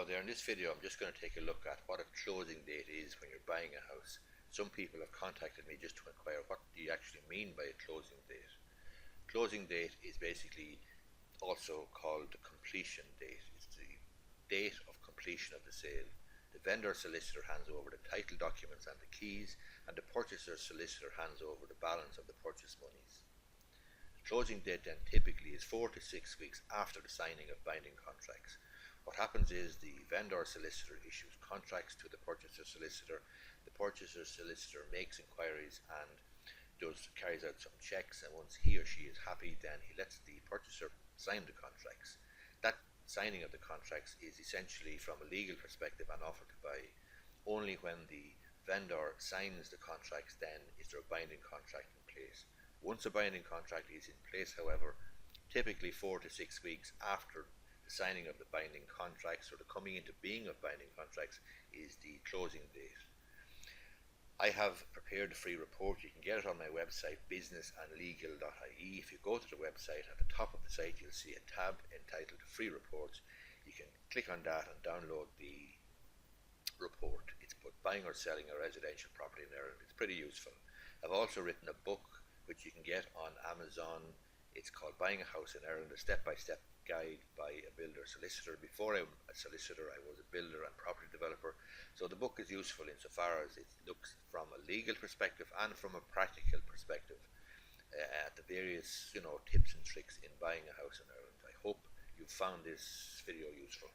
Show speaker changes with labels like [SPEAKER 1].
[SPEAKER 1] there in this video I'm just going to take a look at what a closing date is when you're buying a house. Some people have contacted me just to inquire, what do you actually mean by a closing date? Closing date is basically also called the completion date. It's the date of completion of the sale. The vendor solicitor hands over the title documents and the keys, and the purchaser solicitor hands over the balance of the purchase monies. The closing date then typically is 4 to 6 weeks after the signing of binding contracts. What happens is the vendor solicitor issues contracts to the purchaser solicitor. The purchaser solicitor makes inquiries and carries out some checks, and once he or she is happy, then he lets the purchaser sign the contracts. That signing of the contracts is essentially, from a legal perspective, an offer to buy. Only when the vendor signs the contracts then is there a binding contract in place. Once a binding contract is in place, however, typically 4 to 6 weeks after the signing of the binding contracts, or the coming into being of binding contracts, is the closing date. I have prepared a free report. You can get it on my website, businessandlegal.ie. If you go to the website, at the top of the site you'll see a tab entitled Free Reports. You can click on that and download the report. It's about buying or selling a residential property in Ireland. It's pretty useful. I've also written a book which you can get on Amazon. It's called Buying a House in Ireland, a step-by-step guide by a builder solicitor. Before I'm a solicitor, I was a builder and property developer. So the book is useful insofar as it looks from a legal perspective and from a practical perspective at the various tips and tricks in buying a house in Ireland. I hope you found this video useful.